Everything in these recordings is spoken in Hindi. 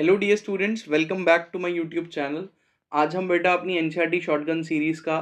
Hello dear students, welcome back to my YouTube channel. आज हम बेटा अपनी एनसीईआरटी शॉटगन सीरीज़ का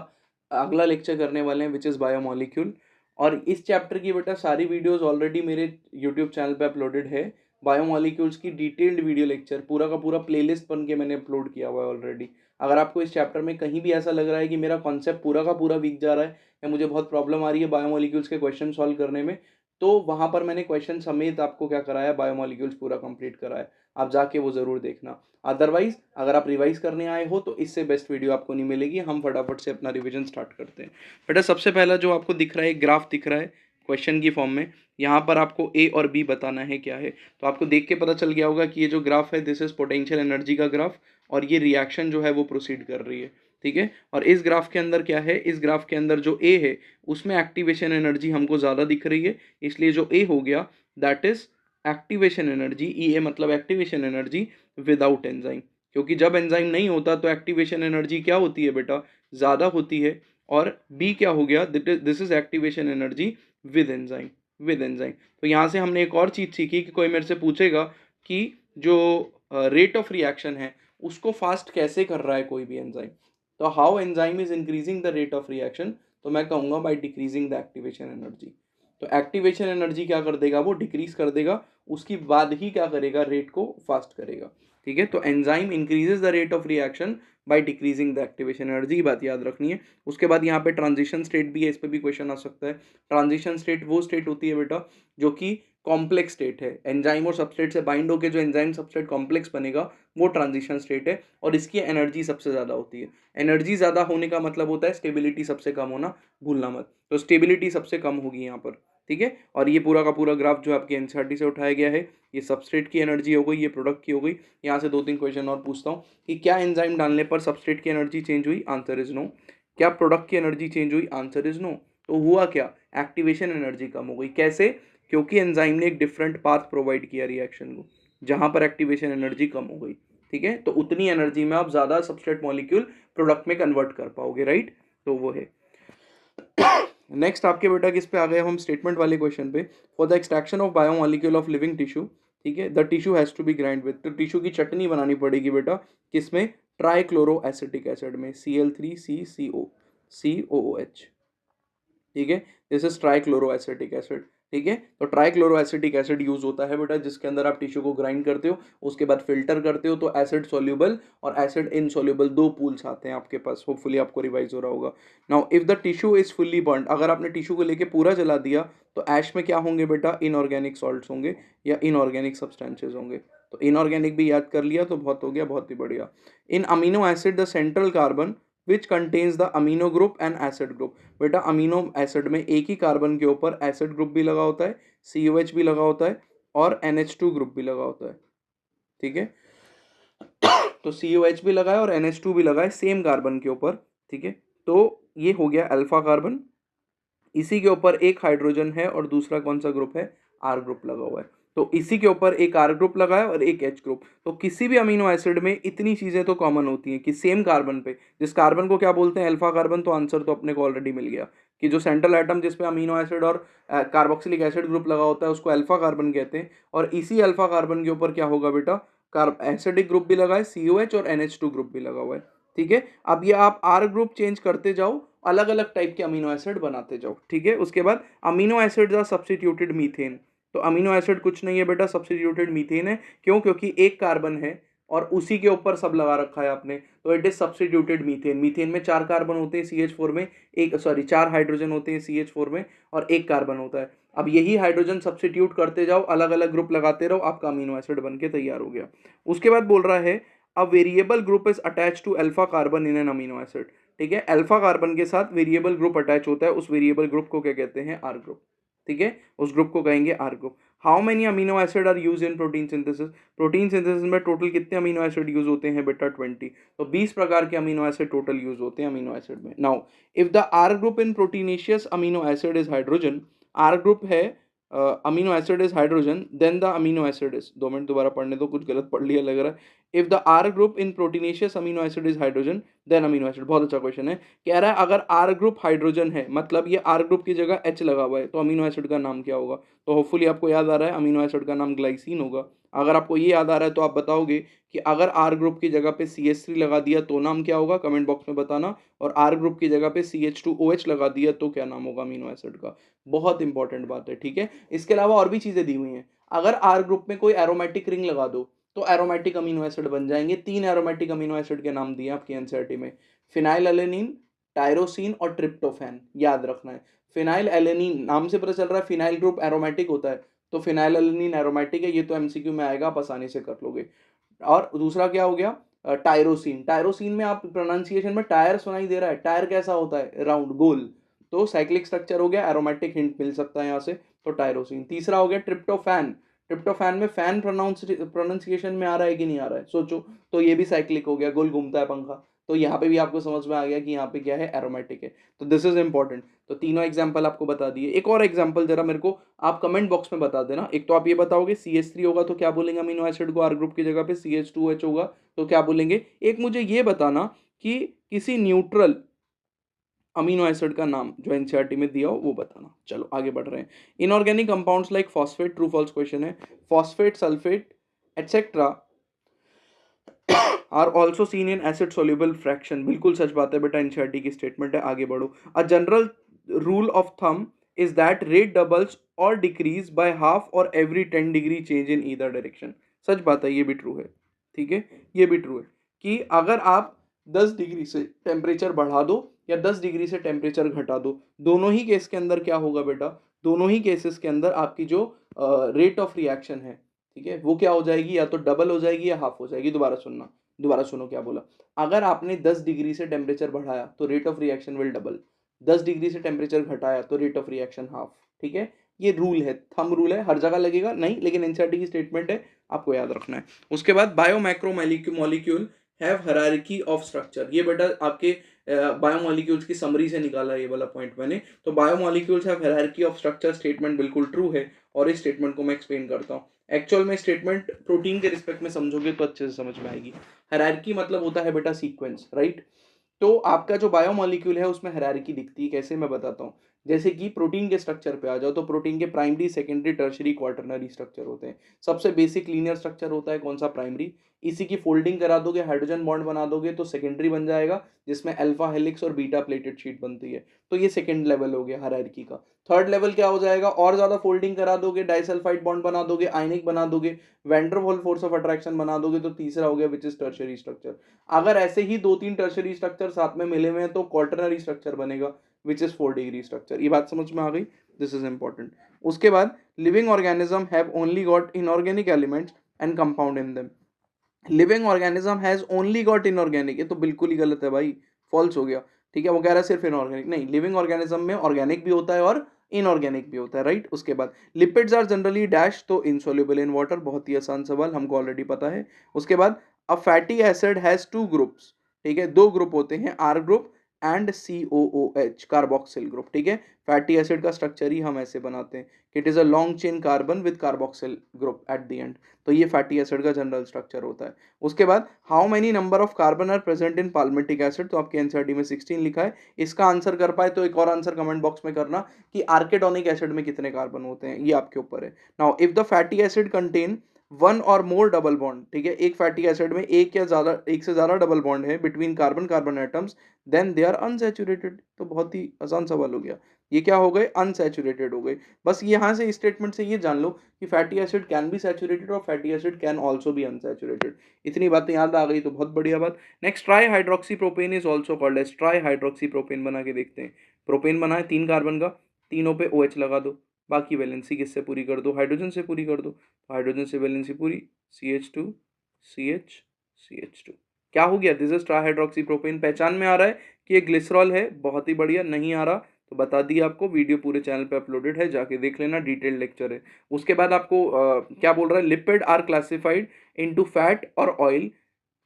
अगला लेक्चर करने वाले हैं, विच इज़ बायोमोलिक्यूल। और इस चैप्टर की बेटा सारी वीडियोस ऑलरेडी मेरे यूट्यूब चैनल पे अपलोडेड है। बायोमोलिक्यूल्स की डिटेल्ड वीडियो लेक्चर पूरा का पूरा प्लेलिस्ट बन के मैंने अपलोड किया हुआ है ऑलरेडी। अगर आपको इस चैप्टर में कहीं भी ऐसा लग रहा है कि मेरा कॉन्सेप्ट पूरा का पूरा वीक जा रहा है या मुझे बहुत प्रॉब्लम आ रही है बायोमोलिक्यूल्स के क्वेश्चन सॉल्व करने में, तो वहाँ पर मैंने क्वेश्चन समेत आपको क्या कराया, बायोमोलिक्यूल्स पूरा कंप्लीट कराया। आप जाके वो ज़रूर देखना। अदरवाइज अगर आप रिवाइज करने आए हो तो इससे बेस्ट वीडियो आपको नहीं मिलेगी। हम फटाफट से अपना रिवीजन स्टार्ट करते हैं। बेटा सबसे पहला जो आपको दिख रहा है, एक ग्राफ दिख रहा है क्वेश्चन की फॉर्म में। यहाँ पर आपको ए और बी बताना है क्या है। तो आपको देख के पता चल गया होगा कि ये जो ग्राफ है, दिस इज पोटेंशियल एनर्जी का ग्राफ, और ये रिएक्शन जो है वो प्रोसीड कर रही है। ठीक है, और इस ग्राफ के अंदर क्या है, इस ग्राफ के अंदर जो ए है उसमें एक्टिवेशन एनर्जी हमको ज़्यादा दिख रही है, इसलिए जो ए हो गया दैट इज एक्टिवेशन एनर्जी। ई ए मतलब एक्टिवेशन एनर्जी विदाउट एंजाइम, क्योंकि जब एंजाइम नहीं होता तो एक्टिवेशन एनर्जी क्या होती है बेटा, ज़्यादा होती है। और बी क्या हो गया, this is activation energy with enzyme, with enzyme. तो यहाँ से हमने एक और चीज़ सीखी कि कोई मेरे से पूछेगा कि जो रेट ऑफ रिएक्शन है उसको फास्ट कैसे कर रहा है कोई भी एंजाइम, तो how enzyme is increasing the rate of reaction, तो मैं कहूँगा by decreasing the activation energy. तो एक्टिवेशन एनर्जी क्या कर देगा, वो डिक्रीज कर देगा, उसकी बाद ही क्या करेगा, रेट को फास्ट करेगा। ठीक है, तो enzyme increases the rate of reaction by decreasing the activation energy, बात याद रखनी है। उसके बाद यहाँ पे ट्रांजिशन स्टेट भी है, इस पर भी क्वेश्चन आ सकता है। ट्रांजिशन स्टेट वो स्टेट होती है बेटा जो कि कॉम्प्लेक्स स्टेट है, एंजाइम और सबस्ट्रेट से बाइंड होकर जो एंजाइम सबस्ट्रेट कॉम्प्लेक्स बनेगा वो ट्रांजिशन स्टेट है, और इसकी एनर्जी सबसे ज़्यादा होती है। एनर्जी ज़्यादा होने का मतलब होता है स्टेबिलिटी सबसे कम होना, भूलना मत। तो स्टेबिलिटी सबसे कम होगी यहाँ पर। ठीक है, और ये पूरा का पूरा ग्राफ जो आपकी एनसीईआरटी से उठाया गया है, ये सबस्ट्रेट की एनर्जी हो गई, ये प्रोडक्ट की हो गई। यहाँ से दो तीन क्वेश्चन और पूछता हूँ कि क्या एंजाइम डालने पर सबस्ट्रेट की एनर्जी चेंज हुई, आंसर इज नो। क्या प्रोडक्ट की एनर्जी चेंज हुई, आंसर इज नो। तो हुआ क्या, एक्टिवेशन एनर्जी कम हो गई। कैसे, क्योंकि एंजाइम ने एक डिफरेंट पाथ प्रोवाइड किया रिएक्शन को, जहां पर एक्टिवेशन एनर्जी कम हो गई। ठीक है, तो उतनी एनर्जी में आप ज्यादा सबस्ट्रेट मॉलिक्यूल प्रोडक्ट में कन्वर्ट कर पाओगे, राइट। तो वो है। नेक्स्ट आपके बेटा किस पे आ गए हम, स्टेटमेंट वाले क्वेश्चन पे। For the extraction of biomolecule of living tissue, ठीक है, the tissue has to be grind with, तो टिश्यू की चटनी बनानी पड़ेगी बेटा, किसमें, ट्राइक्लोरो एसिटिक एसिड में, Cl3CCO, ठीक है, this is trichloro acetic acid. ठीक है, तो ट्राइक्लोरो एसिटिक एसिड यूज होता है बेटा जिसके अंदर आप टिश्यू को ग्राइंड करते हो, उसके बाद फिल्टर करते हो, तो एसिड सॉल्यूबल और एसिड इनसॉल्यूबल दो पूल्स आते हैं आपके पास। होपफुली आपको रिवाइज हो रहा होगा। Now if the tissue is fully burn, अगर आपने टिश्यू को लेके पूरा जला दिया तो ऐश में क्या होंगे बेटा, इनऑर्गेनिक सॉल्ट्स होंगे या इनऑर्गेनिक सब्सटेंसेज होंगे। तो इनऑर्गेनिक भी याद कर लिया तो बहुत हो गया, बहुत ही बढ़िया। In amino acid the central carbon which contains the amino group and acid group, बेटा अमीनो एसिड में एक ही कार्बन के ऊपर एसिड ग्रुप भी लगा होता है, COH भी लगा होता है, और NH2 ग्रुप भी लगा होता है। ठीक है, तो COH भी लगा है और NH2 भी लगा है सेम कार्बन के ऊपर। ठीक है, तो ये हो गया अल्फा कार्बन, इसी के ऊपर एक हाइड्रोजन है और दूसरा कौन सा ग्रुप है, आर ग्रुप लगा हुआ है। तो इसी के ऊपर एक आर ग्रुप लगा है और एक एच ग्रुप। तो किसी भी अमीनो एसिड में इतनी चीजें तो कॉमन होती हैं कि सेम कार्बन पे, जिस कार्बन को क्या बोलते हैं, अल्फा कार्बन। तो आंसर तो अपने को ऑलरेडी मिल गया कि जो सेंट्रल एटम जिसपे अमीनो एसिड और कार्बोक्सिलिक एसिड ग्रुप लगा होता है उसको अल्फा कार्बन कहते हैं, और इसी अल्फा कार्बन के ऊपर क्या होगा बेटा, कार्ब एसिडिक ग्रुप भी लगा है, COH और NH2 ग्रुप भी लगा हुआ है। ठीक है, अब ये आप आर ग्रुप चेंज करते जाओ, अलग अलग टाइप के अमीनो एसिड बनाते जाओ। ठीक है, उसके बाद amino acid are substituted methane, तो अमीनो एसिड कुछ नहीं है बेटा, सब्स्टिट्यूटेड मीथेन है। क्यों, क्योंकि एक कार्बन है और उसी के ऊपर सब लगा रखा है आपने, तो it is substituted methane. Methane में चार कार्बन होते हैं CH4 में, एक सॉरी चार हाइड्रोजन होते हैं CH4 में, और एक कार्बन होता है। अब यही हाइड्रोजन सब्स्टिट्यूट करते जाओ, अलग अलग ग्रुप लगाते रहो, आपका अमीनो एसिड बन के तैयार हो गया। उसके बाद बोल रहा है a variable group is attach to alpha carbon in an amino acid. ठीक है, अल्फा कार्बन के साथ वेरिएबल ग्रुप अटैच होता है, उस वेरिएबल ग्रुप को क्या कहते हैं, आर ग्रुप। ठीक है, उस ग्रुप को कहेंगे R group. How many amino acid are use in protein synthesis, protein synthesis में टोटल कितने अमीनो एसिड यूज होते हैं बेटा, 20। तो 20 प्रकार के अमीनो एसिड टोटल यूज होते हैं अमीनो एसिड में। Now if the R group in proteinaceous amino acid is hydrogen, R group है amino acid is hydrogen, then the amino acid is, 2 minute दोबारा पढ़ने दो, कुछ गलत पढ़ लिया लग रहा है। If the R group in proteinaceous amino acid is hydrogen then amino acid, बहुत अच्छा क्वेश्चन है। कह रहा है अगर आर ग्रुप हाइड्रोजन है, मतलब ये आर ग्रुप की जगह H लगा हुआ है, तो अमीनो एसिड का नाम क्या होगा। तो होपफुली आपको याद आ रहा है, अमीनो एसिड का नाम ग्लाइसिन होगा। अगर आपको ये याद आ रहा है तो आप बताओगे कि अगर आर ग्रुप की जगह पे CH3 लगा दिया तो नाम क्या होगा, कमेंट बॉक्स में बताना। और आर ग्रुप की जगह पे CH2OH लगा दिया तो क्या नाम होगा अमीनो एसिड का। बहुत इंपॉर्टेंट बात है, ठीक है। इसके अलावा और भी चीजें दी हुई हैं। अगर आर ग्रुप में कोई एरोमेटिक रिंग लगा दो तो एरोमेटिक अमीनो एसिड बन जाएंगे। 3 एरोमेटिक अमीनो एसिड के नाम दिए आपकी एनसीईआरटी में, फिनाइल एलेनिन, टायरोसिन और ट्रिप्टोफैन, याद रखना है। फिनाइल एलेनिन नाम से पता चल रहा है फिनाइल ग्रुप एरोमेटिक होता है, तो फिनाइल एलेनिन एरोमेटिक है, ये तो एमसीक्यू में आएगा, आप आसानी से कर लोगे। और दूसरा क्या हो गया, टायरोसिन। टायरोसिन में आप प्रोनाउंसिएशन में टायर सुनाई दे रहा है, टायर कैसा होता है, राउंड गोल, तो साइक्लिक स्ट्रक्चर हो गया, एरोमेटिक हिंट मिल सकता है यहाँ से, तो टायरोसिन। तीसरा हो गया ट्रिप्टोफैन। ट्रिप्टोफैन में फैन प्रोनाउंसिएशन में आ रहा है कि नहीं आ रहा है, सोचो, तो ये भी साइक्लिक हो गया, गोल घूमता है पंखा, तो यहाँ पे भी आपको समझ में आ गया कि यहाँ पे क्या है, एरोमेटिक है। तो दिस इज इंपॉर्टेंट। तो तीनों एग्जाम्पल आपको बता दिए। एक और एग्जाम्पल जरा मेरे को आप कमेंट बॉक्स में बता देना। एक तो आप ये बताओगे CH3 होगा तो क्या बोलेंगे अमीनो एसिड को, आर ग्रुप की जगह पे CH2OH होगा तो क्या बोलेंगे। एक मुझे ये बताना कि किसी न्यूट्रल अमीनो एसिड का नाम जो एनसीईआरटी में दिया हो वो बताना। चलो आगे बढ़ रहे हैं। Inorganic compounds like phosphate, true false question है, phosphate, sulphate etcetera are also seen in acid soluble fraction. बिल्कुल सच बात है बेटा, एनसीईआरटी की स्टेटमेंट है, आगे बढ़ो। A general rule of thumb is that rate doubles or decreases by half or every 10 degree change in either direction. सच बात है, ये भी ट्रू है, ठीक है, ये भी ट्रू है कि अगर आप 10 डिग्री से टेम्परेचर बढ़ा दो या 10 डिग्री से टेम्परेचर घटा दो, दोनों ही केस के अंदर क्या होगा बेटा, दोनों ही केसेस के अंदर आपकी जो रेट ऑफ रिएक्शन है, ठीक है, वो क्या हो जाएगी, या तो डबल हो जाएगी या हाफ हो जाएगी। दोबारा सुनना, दोबारा सुनो क्या बोला। अगर आपने 10 डिग्री से टेम्परेचर बढ़ाया तो rate of reaction will double, 10 degree से टेम्परेचर घटाया तो रेट ऑफ रिएक्शन हाफ, ठीक है। ये रूल है, थंब रूल है, हर जगह लगेगा नहीं, लेकिन एनसीईआरटी की स्टेटमेंट है, आपको याद रखना है। उसके बाद bio macro molecule have hierarchy of structure. ये बेटा आपके बायोमोलिक्यूल्स की समरी से निकाला है ये वाला पॉइंट मैंने। तो biomolecules have hierarchy of structure statement बिल्कुल ट्रू है, और इस स्टेटमेंट को मैं एक्सप्लेन करता हूँ। एक्चुअल में स्टेटमेंट प्रोटीन के रिस्पेक्ट में समझोगे तो अच्छे से समझ में आएगी। हायरार्की मतलब होता है बेटा सीक्वेंस, राइट। तो आपका जो बायोमोलिक्यूल है उसमें हायरार्की दिखती है, कैसे मैं बताता हूँ। जैसे कि प्रोटीन के स्ट्रक्चर पे आ जाओ तो प्रोटीन के primary, secondary, tertiary, quaternary structure होते हैं। सबसे बेसिक लीनियर स्ट्रक्चर होता है कौन सा, प्राइमरी। इसी की फोल्डिंग करा दोगे, हाइड्रोजन बॉन्ड बना दोगे तो सेकेंडरी बन जाएगा, जिसमें अल्फा हेलिक्स और बीटा प्लेटेड शीट बनती है। तो ये सेकेंड लेवल हो गया हायरार्की का। थर्ड लेवल क्या हो जाएगा, और ज्यादा फोल्डिंग करा दोगे, डाइसल्फाइड बॉन्ड बना दोगे, आयनिक बना दोगे, वैंडरवॉल फोर्स ऑफ अट्रैक्शन बना दोगे, तो तीसरा हो गया विच इज टर्शरी स्ट्रक्चर। अगर ऐसे ही 2-3 टर्शरी स्ट्रक्चर साथ में मिले हुए हैं तो क्वार्टरनरी स्ट्रक्चर बनेगा, विच इज 4 डिग्री स्ट्रक्चर। ये बात समझ में आ गई, दिस इज इंपॉर्टेंट। उसके बाद living organism have only got inorganic elements and compound in them. Living organism has only got inorganic, ये तो बिल्कुल ही गलत है भाई, फॉल्स हो गया, ठीक है। वो कह रहा है सिर्फ इनऑर्गेनिक, नहीं, लिविंग ऑर्गेनिज्म में ऑर्गेनिक भी होता है और इनऑर्गेनिक भी होता है, राइट। उसके बाद लिपिड्स आर जनरली डैश, तो इनसॉल्युबल इन वाटर, बहुत ही आसान सवाल, हमको ऑलरेडी पता है। उसके बाद a fatty acid has 2 groups, ठीक है, 2 ग्रुप होते हैं, R group and COOH, carboxyl group, ठीक है। फैटी एसिड का स्ट्रक्चर ही हम ऐसे बनाते हैं, it is a long chain carbon with carboxyl group at the end. तो ये फैटी एसिड का जनरल स्ट्रक्चर होता है। उसके बाद how many number of carbon are present in palmitic acid, तो आपके एनसीईआरटी में 16 लिखा है। इसका आंसर कर पाए तो एक और आंसर कमेंट बॉक्स में करना कि आर्केडोनिक एसिड में कितने कार्बन होते हैं, ये आपके ऊपर है। Now if the fatty acid contain 1 और मोर डबल बॉन्ड, ठीक है, एक फैटी एसिड में एक से ज्यादा डबल बॉन्ड है between carbon carbon atoms, then they are unsaturated. तो बहुत ही आसान सवाल हो गया, ये क्या हो गए, अनसैचुरेटेड हो गए। बस यहाँ से स्टेटमेंट से ये जान लो कि fatty acid can be saturated और fatty acid can also be unsaturated. इतनी बातें याद आ गई तो बहुत बढ़िया बात। Next, tri hydroxy propane is also called as, tri hydroxy propane बना के देखते हैं। प्रोपेन बना है 3 कार्बन का, तीनों पे OH लगा दो, बाकी वैलेंसी किससे पूरी कर दो, हाइड्रोजन से पूरी कर दो, तो हाइड्रोजन से वैलेंसी पूरी, CH2 CH CH2, क्या हो गया, this is try hydroxy propane. पहचान में आ रहा है कि ये ग्लिसरॉल है, बहुत ही बढ़िया। नहीं आ रहा तो बता दिया आपको, वीडियो पूरे चैनल पे अपलोडेड है, जाके देख लेना, डिटेल लेक्चर है। उसके बाद आपको क्या बोल रहा है, lipid are classified into fat और oil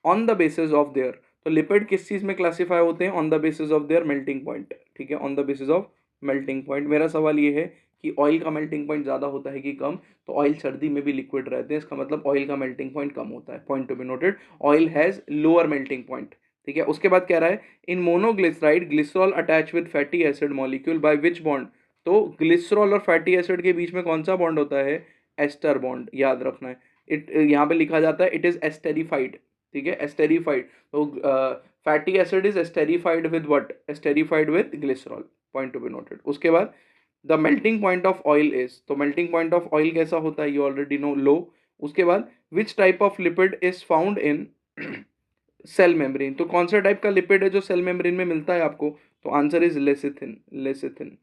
on the basis of their. तो लिपिड किस चीज में क्लासिफाई होते हैं, on the basis of their melting point, ठीक है, on the basis of melting point. मेरा सवाल ये है कि ऑयल का मेल्टिंग पॉइंट ज्यादा होता है कि कम, तो ऑयल सर्दी में भी लिक्विड रहते हैं, इसका मतलब ऑयल का मेल्टिंग पॉइंट कम होता है, point to be noted, oil has lower melting point, ठीक है। उसके बाद कह रहा है in monoglyceride glycerol attach with fatty acid molecule by which bond, तो ग्लिसरॉल और फैटी एसिड के बीच में कौन सा बॉन्ड होता है, एस्टर बॉन्ड, याद रखना है। यहाँ पे लिखा जाता है इट इज एस्टेरिफाइड, ठीक है, एस्टेरिफाइड। तो fatty acid is esterified with what, esterified with glycerol, point to be noted. उसके बाद the melting point of oil is, तो मेल्टिंग पॉइंट ऑफ ऑयल कैसा होता है, यू ऑलरेडी नो, लो। उसके बाद which type of lipid is found in cell membrane, तो कौन सा टाइप का लिपिड है जो सेल मेम्ब्रेन में मिलता है आपको, तो answer is lecithin, lecithin,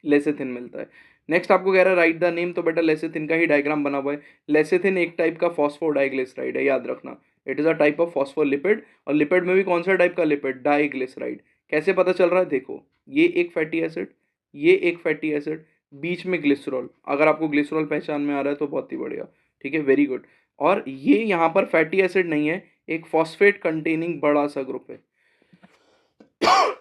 lecithin मिलता है। नेक्स्ट आपको कह रहा है राइट द नेम, तो बेटा लेसिथिन का ही डायग्राम बना हुआ है। लेसिथिन एक टाइप का फॉस्फोडाइग्लिसराइड है, याद रखना, it is a type of phospholipid, और लिपिड में भी कौन सा टाइप का लिपिड, डाइग्लिसराइड। कैसे पता चल रहा है, देखो ये एक फैटी एसिड, ये एक फैटी एसिड, बीच में ग्लिसरॉल, अगर आपको ग्लिसरॉल पहचान में आ रहा है तो बहुत ही बढ़िया, ठीक है, वेरी गुड। और ये यहाँ पर फैटी एसिड नहीं है, एक फॉस्फेट कंटेनिंग बड़ा सा ग्रुप है,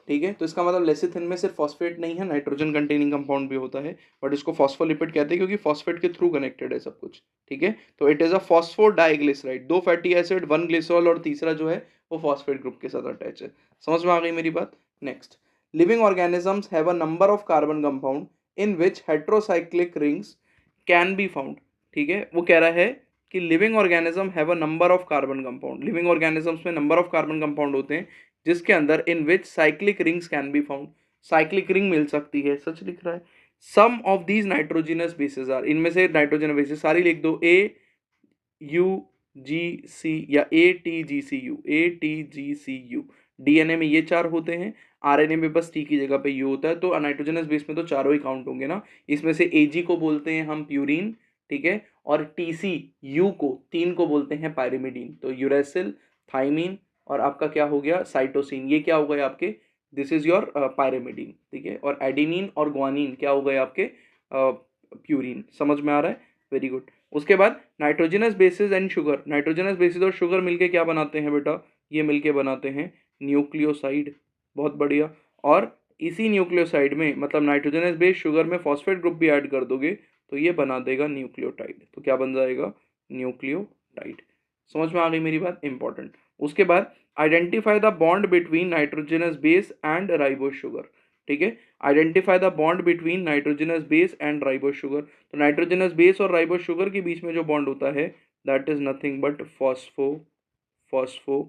ठीक है। तो इसका मतलब लेसिथिन में सिर्फ फॉस्फेट नहीं है, नाइट्रोजन कंटेनिंग कंपाउंड भी होता है, बट इसको फॉस्फोलिपिड कहते हैं क्योंकि फॉस्फेट के थ्रू कनेक्टेड है सब कुछ, ठीक है। तो इट इज अ फॉस्फोडाइग्लिसराइड, दो फैटी एसिड, वन ग्लिसरॉल, और तीसरा जो है वो फॉस्फेट ग्रुप के साथ अटैच है। समझ में आ गई मेरी बात। Next, living organisms have a number of carbon compound in which heterocyclic rings can be found, ठीक है। वो कह रहा है कि living organism have a number of carbon compound, living organisms में नंबर ऑफ कार्बन कंपाउंड होते हैं जिसके अंदर in which cyclic rings can be found, cyclic ring मिल सकती है, सच लिख रहा है। Some of these nitrogenous bases are, इनमें से नाइट्रोजन बेसिस सारी लिख दो, ए यू जी सी या A T G C U, A T G C U. DNA में ये चार होते हैं, आरएनए में बस टी की जगह पे यू होता है, तो नाइट्रोजनस बेस में तो चारों ही काउंट होंगे ना। इसमें से एजी को बोलते हैं हम प्यूरिन, ठीक है, और टीसी यू को, तीन को बोलते हैं पायरिमिडीन। तो यूरेसिल, थाइमीन, और आपका क्या हो गया, साइटोसिन, ये क्या हो गए आपके, दिस इज योर पायरिमिडीन, ठीक है। और एडिनिन और ग्वानिन क्या हो गए आपके, प्यूरिन। समझ में आ रहा है, वेरी गुड। उसके बाद nitrogenous bases and sugar, nitrogenous bases और शुगर मिलके क्या बनाते हैं बेटा, ये मिलके बनाते हैं न्यूक्लियोसाइड, बहुत बढ़िया। और इसी न्यूक्लियोसाइड में, मतलब नाइट्रोजनस बेस शुगर में फॉस्फेट ग्रुप भी ऐड कर दोगे तो ये बना देगा न्यूक्लियोटाइड, तो क्या बन जाएगा, न्यूक्लियोटाइड। समझ में आ गई मेरी बात, इंपॉर्टेंट। उसके बाद identify the bond between nitrogenous base and ribose sugar, ठीक है। Identify the bond between nitrogenous base and ribose sugar, तो नाइट्रोजनस बेस और राइबोस शुगर के बीच में जो बॉन्ड होता है that is nothing but phospho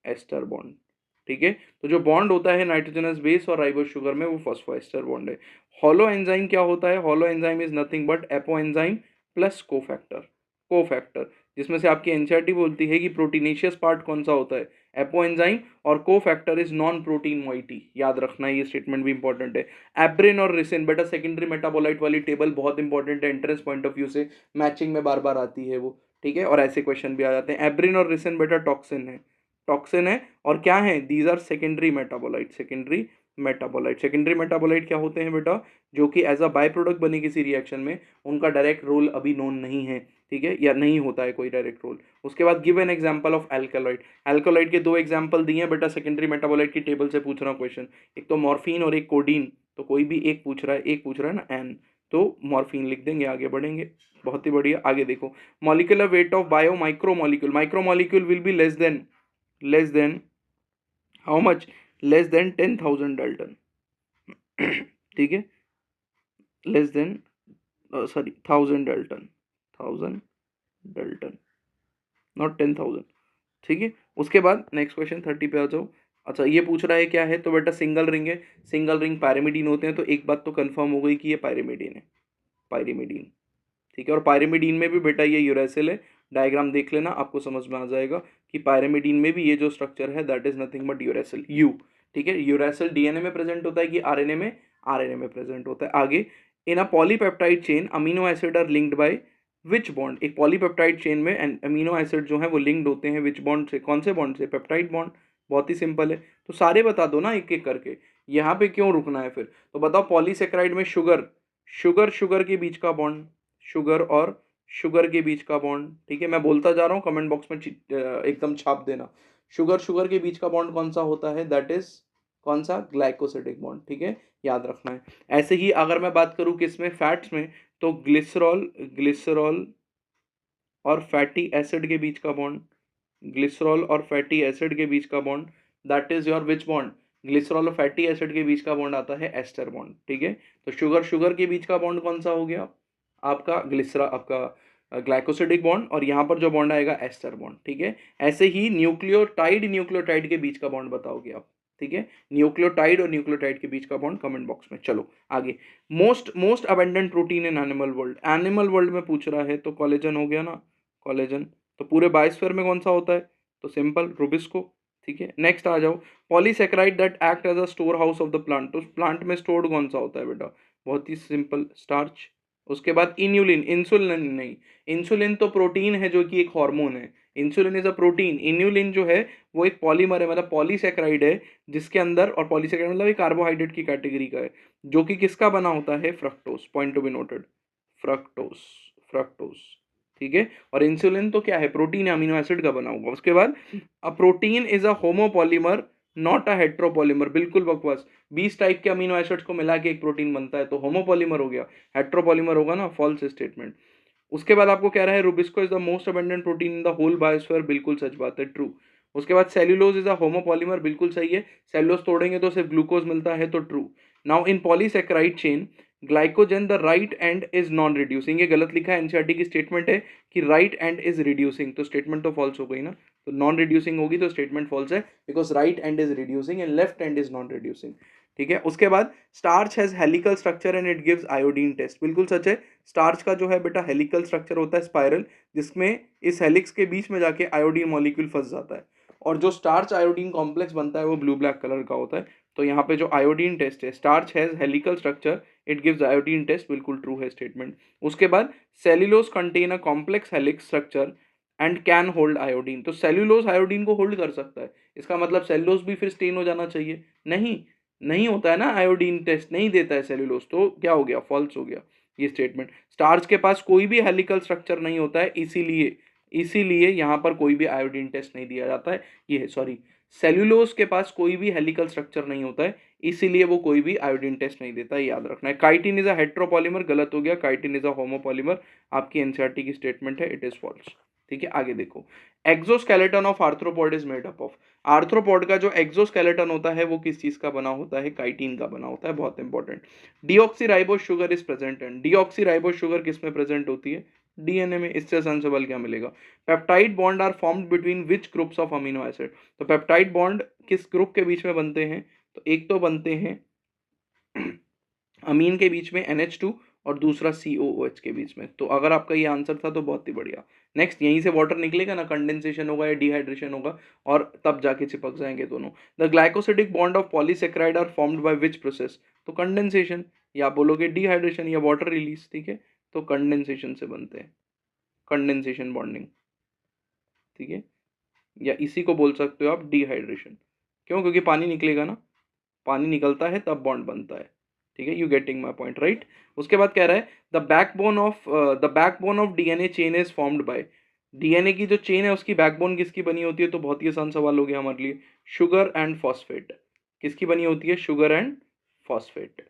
ester bond, ठीक है। तो जो बॉन्ड होता है नाइट्रोजनस बेस और राइबोस शुगर में वो फॉस्फो एस्टर बॉन्ड है। हॉलो एंजाइम क्या होता है, holo enzyme is nothing but apo enzyme plus cofactor, cofactor, जिसमें से आपकी एनसीईआरटी बोलती है कि प्रोटीनेशियस पार्ट कौन सा होता है, एपो एंजाइम, और cofactor is non protein moiety, याद रखना ये स्टेटमेंट भी इंपॉर्टेंट है। एब्रिन और रिसिन, बेटा सेकेंडरी मेटाबोलाइट वाली टेबल बहुत इंपॉर्टेंट है, एंट्रेंस पॉइंट ऑफ व्यू से मैचिंग में बार बार आती है वो, ठीक है, और ऐसे क्वेश्चन भी आ जाते हैं। एब्रिन और रिसिन बेटा टॉक्सिन है, टॉक्सिन है, और क्या है, these are secondary metabolite, secondary metabolite. Secondary metabolite क्या होते हैं बेटा, जो कि एज अ बाय प्रोडक्ट बने किसी रिएक्शन में, उनका डायरेक्ट रोल अभी नोन नहीं है, ठीक है, या नहीं होता है कोई डायरेक्ट रोल। उसके बाद give an example of alkaloid, alkaloid के दो एग्जांपल दिए हैं बेटा, सेकेंडरी मेटाबोलाइट की टेबल से पूछ रहा हूँ क्वेश्चन, एक तो मॉर्फिन और एक कोडीन, तो कोई भी एक पूछ रहा है, एक पूछ रहा है ना एन, तो मॉर्फिन लिख देंगे, आगे बढ़ेंगे, बहुत ही बढ़िया। आगे देखो, molecular weight of bio micromolecule, micromolecule will be less than how much, less than 10,000 Dalton, ठीक है, less than, sorry 1,000 Dalton, 1,000 Dalton, not 10,000, ठीक है। उसके बाद नेक्स्ट क्वेश्चन 30 पे आ जाओ। अच्छा, ये पूछ रहा है क्या है, तो बेटा सिंगल रिंग है, सिंगल रिंग पायरिमिडीन होते हैं, तो एक बात तो कंफर्म हो गई कि ये पायरिमिडीन है, पायरिमिडीन, ठीक है। और पायरिमिडीन में भी बेटा ये यूरेसिल है, डायग्राम देख लेना आपको समझ में आ जाएगा कि पायरिमिडीन में भी ये जो स्ट्रक्चर है that is nothing but uracil, you, ठीक है। यूरेसिल डीएनए में प्रेजेंट होता है कि आरएनए में प्रेजेंट होता है। आगे, in a polypeptide chain amino acid are linked by which bond, एक पॉलीपेप्टाइड चेन में अमीनो एसिड जो है वो लिंक्ड होते हैं विच बॉन्ड से, कौन से बॉन्ड से, पेप्टाइड बॉन्ड, बहुत ही सिंपल है। तो सारे बता दो ना एक एक करके, यहाँ पे क्यों रुकना है फिर, तो बताओ पॉलीसेक्राइड में शुगर, शुगर के बीच का बॉन्ड, शुगर और शुगर के बीच का बॉन्ड, ठीक है, मैं बोलता जा रहा हूँ, कमेंट बॉक्स में एकदम छाप देना, शुगर के बीच का बॉन्ड कौन सा होता है, दैट इज कौन सा, ग्लाइकोसिडिक बॉन्ड, ठीक है, याद रखना है। ऐसे ही अगर मैं बात करूँ किस में, फैट्स में, तो ग्लिसरॉल और फैटी एसिड के बीच का बॉन्ड, ग्लिसरॉल और फैटी एसिड के बीच का bond, that is your which bond, glycerol और फैटी एसिड के बीच का बॉन्ड आता है एस्टर बॉन्ड, ठीक है। तो शुगर के बीच का बॉन्ड कौन सा हो गया आपका, ग्लिसरा, आपका ग्लाइकोसिडिक बॉन्ड, और यहाँ पर जो बॉन्ड आएगा एस्टर बॉन्ड, ठीक है। ऐसे ही न्यूक्लियोटाइड के बीच का बॉन्ड बताओगे आप, ठीक है। न्यूक्लियोटाइड और न्यूक्लियोटाइड के बीच का बॉन्ड कमेंट बॉक्स में। चलो आगे, most abundant protein in animal world में पूछ रहा है तो कोलेजन हो गया ना, कोलेजन। तो पूरे बायोस्फीयर में कौन सा होता है, तो सिंपल रुबिस्को, ठीक है। नेक्स्ट आ जाओ, polysaccharide that act as a store house of the plant, तो प्लांट में स्टोर्ड कौन सा होता है बेटा, बहुत ही सिंपल, स्टार्च। उसके बाद इन्यूलिन, इंसुलिन नहीं, इंसुलिन तो प्रोटीन है जो कि एक हार्मोन है, insulin is a protein. Inulin जो है वो एक पॉलीमर है, मतलब पॉलीसेकेराइड है, जिसके अंदर, और पॉलीसेकेराइड मतलब एक कार्बोहाइड्रेट की कैटेगरी का है, जो कि किसका बना होता है, fructose, point to be noted, fructose, fructose, ठीक है। और इंसुलिन तो क्या है, प्रोटीन, अमीनो एसिड का बना होगा। उसके बाद a protein is a homopolymer not a heteropolymer, बिल्कुल बकवास, 20 टाइप के अमीनो एसिड्स को मिला के एक प्रोटीन बनता है, तो होमोपॉलीमर हो गया, हेट्रोपॉलीमर होगा ना, फॉल्स स्टेटमेंट। उसके बाद आपको कह रहा है rubisco is the most abundant protein in the whole biosphere, बिल्कुल सच बात है, ट्रू। उसके बाद सेल्यूलोज इज अ होमोपॉलीमर, बिल्कुल सही है, सेल्यूलोज तोड़ेंगे तो सिर्फ ग्लूकोज मिलता है, तो true. Now in polysaccharide chain glycogen the right end is non reducing, ये गलत लिखा है, एनसीईआरटी की स्टेटमेंट है कि राइट एंड इज रिड्यूसिंग, तो स्टेटमेंट तो फॉल्स हो गई ना, तो नॉन रिड्यूसिंग होगी तो स्टेटमेंट फॉल्स है, because right end is reducing and left end is non reducing, ठीक है। उसके बाद starch has helical structure and it gives iodine test, बिल्कुल सच है, स्टार्च का जो है बेटा हेलिकल स्ट्रक्चर होता है, स्पाइरल, जिसमें इस हेलिक्स के बीच में जाके आयोडीन मॉलिक्यूल फंस जाता है, और जो स्टार्च आयोडीन कॉम्प्लेक्स बनता है वो ब्लू ब्लैक कलर का होता है। तो यहाँ पे जो आयोडीन टेस्ट है, starch has helical structure it gives iodine test, बिल्कुल ट्रू है स्टेटमेंट। उसके बाद cellulose contain a complex helix structure and can hold iodine, तो सेल्यूलोज आयोडीन को होल्ड कर सकता है, इसका मतलब सेल्यूलोज भी फिर स्टेन हो जाना चाहिए, नहीं, नहीं होता है ना, आयोडीन टेस्ट नहीं देता है सेल्यूलोज, तो क्या हो गया, फॉल्स हो गया ये स्टेटमेंट। स्टार्च के पास कोई भी हेलिकल स्ट्रक्चर नहीं होता है, इसीलिए इसीलिए यहाँ पर कोई भी आयोडीन टेस्ट नहीं दिया जाता है, ये सॉरी, सेल्यूलोज के पास कोई भी हेलिकल स्ट्रक्चर नहीं होता है, इसीलिए वो कोई भी आयोडीन टेस्ट नहीं देता है, याद रखना है। काइटिन इज अ हेट्रोपॉलीमर, गलत हो गया, काइटिन इज अ होमोपॉलीमर, आपकी एनसीईआरटी की स्टेटमेंट है, इट इज फॉल्स, ठीक है। आगे देखो, exoskeleton of arthropod is made up of, arthropod का जो एक्सोस्केलेटन होता है वो किस चीज का बना होता है, काइटिन का बना होता है, बहुत important. Deoxyribose sugar is present and, deoxyribose sugar किस में प्रेजेंट होती है, डीएनए में, इससे आसान सवाल क्या मिलेगा। Peptide bond are formed between which groups of amino acid, तो पेप्टाइड बॉन्ड किस ग्रुप के बीच में बनते हैं, तो एक तो बनते हैं अमीन के बीच में NH2, और दूसरा COOH के बीच में, तो अगर आपका ये आंसर था तो बहुत ही बढ़िया। नेक्स्ट, यहीं से वाटर निकलेगा ना, कंडेंसेशन होगा या डिहाइड्रेशन होगा, और तब जाके चिपक जाएंगे दोनों। The glycosidic bond of polysaccharide are formed by which process, तो कंडेंसेशन, या आप बोलोगे डिहाइड्रेशन या वाटर रिलीज, ठीक है, तो कंडेंसेशन से बनते हैं, कंडेंसेशन बॉन्डिंग, ठीक है, या इसी को बोल सकते हो आप डिहाइड्रेशन, क्यों, क्योंकि पानी निकलेगा ना, पानी निकलता है तब बॉन्ड बनता है, ठीक है, you getting my point, right. उसके बाद कह रहा है the backbone of DNA chain is formed by, DNA की जो चेन है उसकी बैकबोन किसकी बनी होती है, तो बहुत ही आसान सवाल हो गया हमारे लिए, शुगर एंड फॉस्फेट, किसकी बनी होती है, शुगर एंड फॉस्फेट,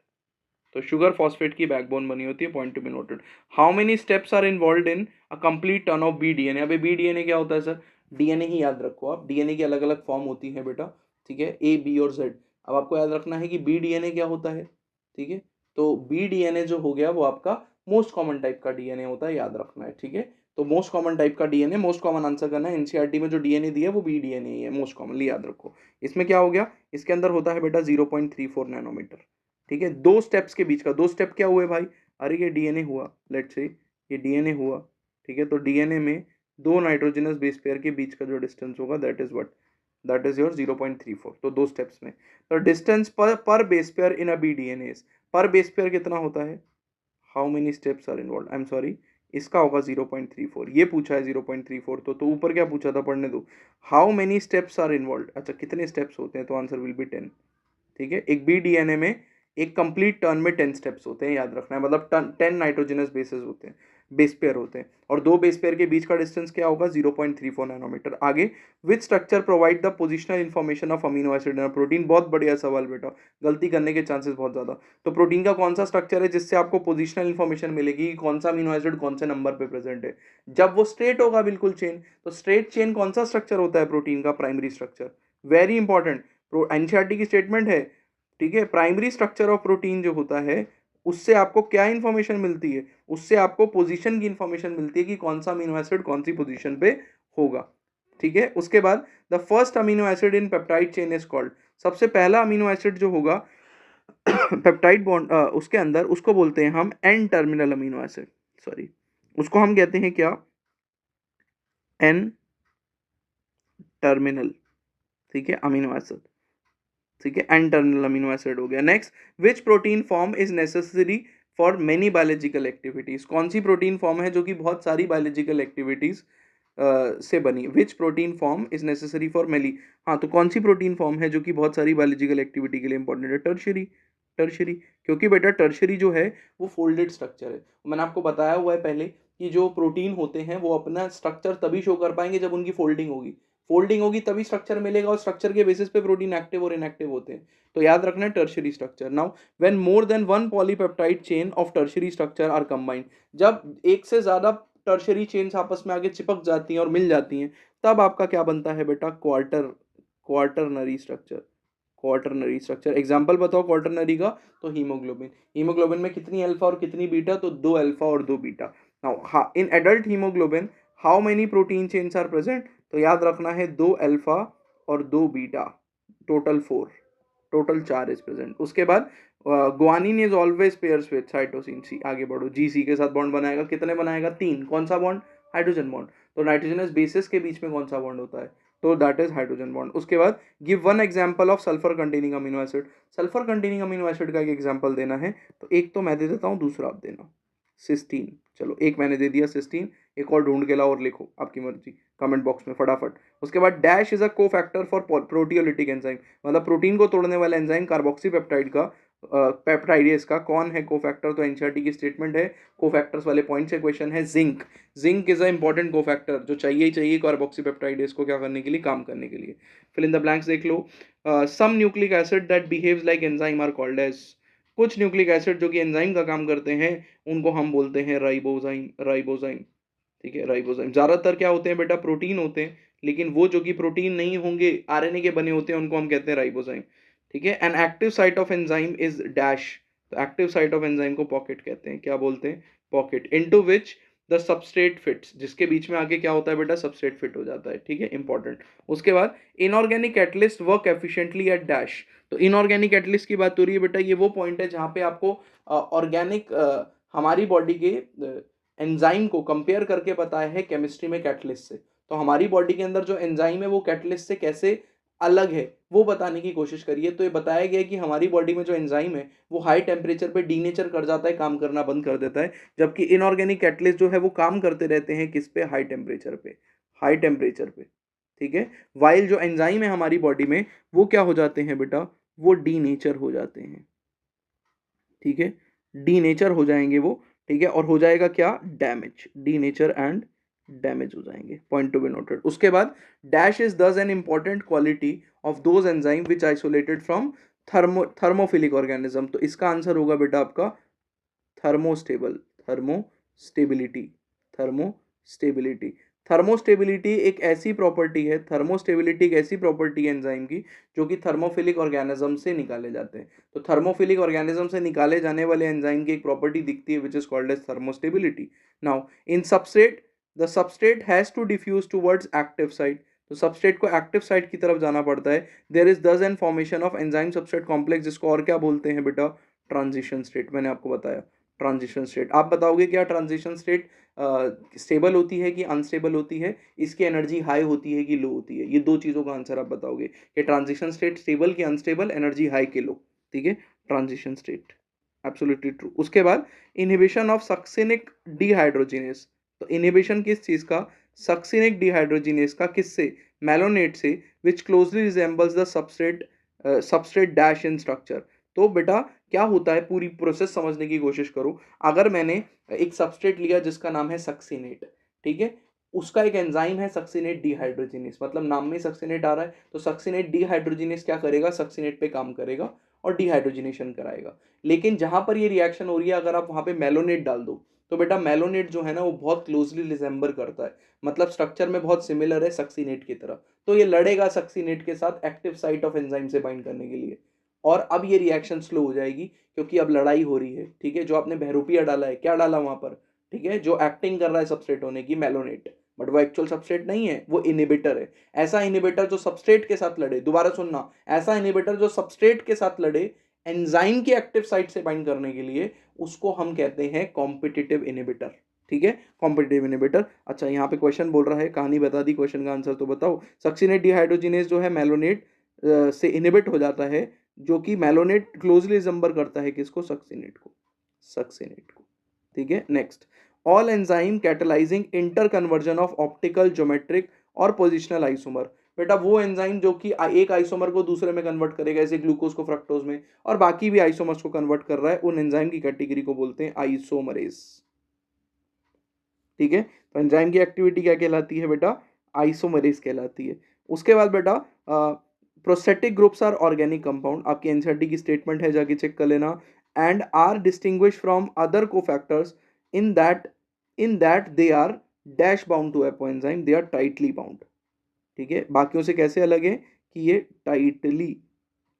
तो शुगर फॉस्फेट की बैकबोन बनी होती है, point to be noted. How many steps are involve in a complete turn of B DNA, अबे बी डीएनए क्या होता है सर, डीएनए ही याद रखो आप, डीएनए की अलग अलग फॉर्म होती है बेटा, ठीक है, ए बी और जेड, अब आपको याद रखना है कि बी डीएनए क्या होता है, ठीक है, तो बी डीएनए जो हो गया वो आपका मोस्ट कॉमन टाइप का डीएनए होता है, याद रखना है, ठीक है। तो मोस्ट कॉमन टाइप का डीएनए, मोस्ट कॉमन आंसर करना है, एनसीईआरटी में जो डीएनए दिया है वो बी डीएनए ही है, मोस्ट कॉमनली याद रखो। इसमें क्या हो गया, इसके अंदर होता है बेटा 0.34 नैनोमीटर, ठीक है, दो स्टेप्स के बीच का, दो स्टेप क्या हुए भाई, अरे ये डीएनए हुआ, लेट्स से ये डीएनए हुआ, ठीक है, तो डीएनए में दो नाइट्रोजनस बेस पेयर के बीच का जो डिस्टेंस होगा दैट इज योर 0.34, तो दो स्टेप्स में, तो डिस्टेंस पर base pair in a B DNA, पर बेस पेयर कितना होता है, how many steps are involve, I am sorry, इसका होगा 0.34, ये पूछा है 0.34, तो ऊपर क्या पूछा था, पढ़ने दो, how many steps are involve, अच्छा कितने स्टेप्स होते हैं, तो आंसर विल बी 10, ठीक है, एक बी डीएनए में एक कंप्लीट टर्न में 10 स्टेप्स होते हैं, याद रखना है, मतलब 10 नाइट्रोजनस बेसेस होते हैं, बेस पेयर होते हैं, और दो बेस पेयर के बीच का डिस्टेंस क्या होगा, 0.34 नैनोमीटर। आगे, which structure provide the positional information of amino acid in protein, बहुत बढ़िया सवाल बेटा, गलती करने के चांसेस बहुत ज्यादा, तो प्रोटीन का कौन सा स्ट्रक्चर है जिससे आपको पोजिशनल इन्फॉर्मेशन मिलेगी कि कौन सा अमीनो एसिड कौन से नंबर पे प्रेजेंट है, जब वो स्ट्रेट होगा बिल्कुल चेन, तो स्ट्रेट चेन कौन सा स्ट्रक्चर होता है प्रोटीन का, primary structure, very important, NCERT की स्टेटमेंट है, ठीक है, प्राइमरी स्ट्रक्चर ऑफ प्रोटीन जो होता है उससे आपको क्या इंफॉर्मेशन मिलती है, उससे आपको पोजीशन की इंफॉर्मेशन मिलती है कि कौन सा अमीनो एसिड कौन सी पोजीशन पे होगा। ठीक है, उसके बाद the first amino acid in peptide chain is called, सबसे पहला अमीनो एसिड जो होगा पेप्टाइड बॉन्ड उसके अंदर, उसको बोलते हैं हम N terminal amino acid, sorry उसको हम कहते हैं क्या, एन टर्मिनल, ठीक है, अमीनो एसिड, ठीक है, एन टर्मिनल अमीनो एसिड हो गया। Next, which protein form is necessary for many biological activities, कौन सी प्रोटीन फॉर्म है जो कि बहुत सारी बायोलॉजिकल एक्टिविटीज से बनी, विच protein form is necessary for many, हाँ तो कौन सी प्रोटीन फॉर्म है जो कि बहुत सारी बायोलॉजिकल एक्टिविटी के लिए इंपॉर्टेंट है, टर्शरी, टर्शरी, क्योंकि बेटा टर्शरी जो है वो फोल्डेड स्ट्रक्चर है, मैंने आपको बताया हुआ है पहले कि जो प्रोटीन होते हैं वो अपना स्ट्रक्चर तभी शो कर पाएंगे जब उनकी फोल्डिंग होगी, फोल्डिंग होगी तभी स्ट्रक्चर मिलेगा, और स्ट्रक्चर के बेसिस पे प्रोटीन एक्टिव और इनएक्टिव होते हैं, तो याद रखना है tertiary structure. Now when more than one polypeptide chain of tertiary structure are combined, जब एक से ज्यादा टर्शरी चेन्स आपस में आगे चिपक जाती हैं और मिल जाती हैं, तब आपका क्या बनता है बेटा, quaternary structure, quaternary structure. Example बताओ क्वार्टरनरी का, तो हीमोग्लोबिन, हीमोग्लोबिन में कितनी अल्फा और कितनी बीटा, तो दो अल्फा और दो beta. Now in adult haemoglobin how many protein chains are present, तो याद रखना है दो अल्फा और दो बीटा, टोटल फोर, टोटल चार इज प्रेजेंट। उसके बाद guanine is always pairs with cytosine C, आगे बढ़ो, जी सी के साथ बॉन्ड बनाएगा, कितने बनाएगा, तीन, कौन सा बॉन्ड, हाइड्रोजन बॉन्ड, तो नाइट्रोजनस बेसिस के बीच में कौन सा बॉन्ड होता है, तो दैट इज हाइड्रोजन बॉन्ड। उसके बाद give one example of sulphur containing amino acid, sulphur containing amino acid का एक एग्जांपल देना है, तो एक तो मैं दे देता हूँ, दूसरा आप देना, सिस्टीन, चलो एक मैंने दे दिया सिस्टीन, एक और ढूंढ के लाओ और लिखो, आपकी मर्जी, कमेंट बॉक्स में फटाफट। उसके बाद डैश इज अ को फैक्टर फॉर प्रोटियोलिटिक एंजाइम, मतलब प्रोटीन को तोड़ने वाला एंजाइम कार्बोक्सी पेप्टाइड का, पेप्टाइडेज का कौन है कोफैक्टर, तो एनसीईआरटी की स्टेटमेंट है, कोफैक्टर्स वाले पॉइंट से क्वेश्चन है, zinc, zinc is a important cofactor जो चाहिए ही चाहिए कार्बोक्सी पेप्टाइडेज को क्या करने के लिए, काम करने के लिए। फिल इन द ब्लैंक्स देख लो, some nucleic acid that behaves like enzyme are called as, कुछ न्यूक्लिक एसिड जो कि एंजाइम का काम करते हैं उनको हम बोलते हैं राइबोजाइम, राइबोजाइम, ठीक है, राइबोजाइम। ज्यादातर क्या होते हैं बेटा, प्रोटीन होते हैं, लेकिन वो जो कि प्रोटीन नहीं होंगे, आरएनए के बने होते हैं, उनको हम कहते हैं राइबोजाइम, ठीक है। An active site of enzyme is dash, तो एक्टिव साइट ऑफ एंजाइम को पॉकेट कहते हैं, क्या बोलते हैं, pocket, into which the substrate fits, जिसके बीच में आगे क्या होता है बेटा, सबस्ट्रेट फिट हो जाता है, ठीक है, इंपॉर्टेंट। उसके बाद inorganic catalyst work efficiently at dash, तो इनऑर्गेनिक कैटलिस्ट की बात हो रही है बेटा, ये वो पॉइंट है जहां पे आपको ऑर्गेनिक हमारी बॉडी के एंजाइम को कंपेयर करके बताया है केमिस्ट्री में कैटलिस्ट से, तो हमारी बॉडी के अंदर जो एंजाइम है वो कैटलिस्ट से कैसे अलग है वो बताने की कोशिश करिए। तो ये बताया गया है कि हमारी बॉडी में जो एंजाइम है वो हाई टेम्परेचर पे डीनेचर कर जाता है, काम करना बंद कर देता है, जबकि इनऑर्गेनिक कैटलिस्ट जो है वो काम करते रहते हैं किस पे, हाई टेम्परेचर पे, हाई टेम्परेचर पे, ठीक है। वाइल जो एंजाइम है हमारी बॉडी में वो क्या हो जाते हैं बेटा, वो डीनेचर हो जाते हैं, ठीक है, डीनेचर हो जाएंगे वो, ठीक है, और हो जाएगा क्या, डैमेज, डीनेचर एंड डैमेज हो जाएंगे, पॉइंट टू बी नोटेड। उसके बाद dash is thus an important quality of those enzyme which isolated from thermophilic organism, तो इसका आंसर होगा बेटा आपका थर्मोस्टेबल, थर्मोस्टेबिलिटी, थर्मोस्टेबिलिटी। थर्मोस्टेबिलिटी एक ऐसी प्रॉपर्टी है, थर्मोस्टेबिलिटी एक ऐसी प्रॉपर्टी है एंजाइम की जो कि थर्मोफिलिक ऑर्गेनिज्म से निकाले जाते हैं, तो थर्मोफिलिक ऑर्गेनिज्म से निकाले जाने वाले एंजाइम की एक प्रॉपर्टी दिखती है which is called as thermostability. Now in substrate the substrate has to diffuse towards active site, तो सबस्ट्रेट को एक्टिव साइट की तरफ जाना पड़ता है, there is thus an formation of enzyme substrate complex, जिसको और क्या बोलते हैं बेटा, ट्रांजिशन स्टेट, मैंने आपको बताया ट्रांजिशन स्टेट। आप बताओगे क्या ट्रांजिशन स्टेट स्टेबल होती है कि अनस्टेबल होती है, इसकी एनर्जी हाई होती है कि लो होती है, ये दो चीज़ों का आंसर आप बताओगे कि ट्रांजिशन स्टेट स्टेबल कि अनस्टेबल, एनर्जी हाई के लो, ठीक है, ट्रांजिशन स्टेट, एब्सोल्युटली ट्रू। उसके बाद इनहिबिशन ऑफ सक्सिनिक डिहाइड्रोजिनेस, तो इनहिबिशन किस चीज़ का, सक्सिनिक डिहाइड्रोजिनेस का, किससे, मेलोनेट से, which closely resembles the substrate, substrate dash in structure. तो बेटा क्या होता है, पूरी प्रोसेस समझने की कोशिश करो। अगर मैंने एक सबस्ट्रेट लिया जिसका नाम है सक्सिनेट, ठीक है, उसका एक एंजाइम है सक्सिनेट डिहाइड्रोजिनेस, मतलब नाम में सक्सिनेट आ रहा है, तो सक्सिनेट डिहाइड्रोजिनेस क्या करेगा, सक्सिनेट पे काम करेगा और डिहाइड्रोजिनेशन कराएगा। लेकिन जहां पर ये रिएक्शन हो रही है, अगर आप वहां पे मेलोनेट डाल दो, तो बेटा मेलोनेट जो है ना वो बहुत क्लोजली रिजेंबर करता है, मतलब स्ट्रक्चर में बहुत सिमिलर है सक्सिनेट की तरह, तो ये लड़ेगा सक्सिनेट के साथ एक्टिव साइट ऑफ एंजाइम से बाइंड करने के लिए। और अब ये रिएक्शन स्लो हो जाएगी क्योंकि अब लड़ाई हो रही है, ठीक है। जो आपने बहरूपिया डाला है, क्या डाला वहां पर, ठीक है, जो एक्टिंग कर रहा है सबस्ट्रेट होने की, मेलोनेट, बट वो एक्चुअल सबस्ट्रेट नहीं है, वो इनिबिटर है। ऐसा इनिबिटर जो सबस्ट्रेट के साथ लड़े, दोबारा सुनना, ऐसा इनिबिटर जो सबस्ट्रेट के साथ लड़े एंजाइम की एक्टिव साइट से बाइंड करने के लिए, उसको हम कहते हैं कॉम्पिटिटिव इनिबिटर, ठीक है, कॉम्पिटिटिव इनिबिटर। अच्छा, यहाँ पे क्वेश्चन बोल रहा है, कहानी बता दी, क्वेश्चन का आंसर तो बताओ। सक्सिनेट डिहाइड्रोजिनेज जो है मेलोनेट से इनिबिट हो जाता है, जो कि मेलोनेट क्लोजली रिजेंबल करता है किसको, सक्सिनेट को, सक्सिनेट को, ठीक है। Next, all enzyme catalysing inter conversion of optical, geometric और पोजिशनल आइसोमर। बेटा वो एंजाइम जो कि एक आइसोमर को दूसरे में कन्वर्ट करेगा, जैसे ग्लूकोज को फ्रक्टोज में, और बाकी भी आइसोमर्स को कन्वर्ट कर रहा है, उन एंजाइम की कैटेगरी को बोलते हैं आइसोमरेज, ठीक है। तो एंजाइम की एक्टिविटी क्या कहलाती है बेटा, आइसोमरेज कहलाती है। उसके बाद बेटा prosthetic groups are organic compound, आपकी एनसीईआरटी की स्टेटमेंट है, जाके चेक कर लेना। And are distinguish from other cofactors in that they are dash bound to apoenzyme, they are tightly bound, ठीक है। बाकियों से कैसे अलग है कि ये टाइटली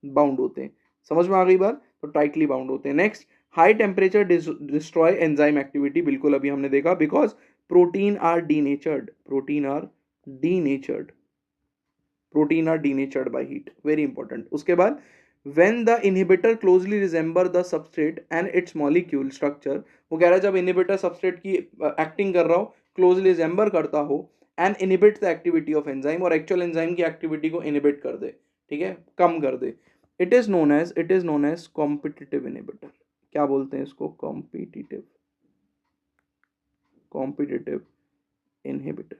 बाउंड होते हैं, समझ में आ गई बात, तो टाइटली बाउंड होते हैं। Next, high temperature destroy enzyme activity, बिल्कुल अभी हमने देखा, because protein are denatured, protein are denatured, protein are denatured by heat, very important. उसके बाद when the inhibitor closely resemble the substrate and its molecule structure, वो कह रहा है जब इनहिबिटर सबस्ट्रेट की एक्टिंग कर रहा हो, क्लोजली रिजेंबल करता हो, and inhibit the activity of enzyme, और एक्चुअल एंजाइम की एक्टिविटी को इनहिबिट कर दे, ठीक है, कम कर दे, it is known as competitive inhibitor. क्या बोलते हैं इसको, कॉम्पिटिटिव, कॉम्पिटिटिव इनहिबिटर,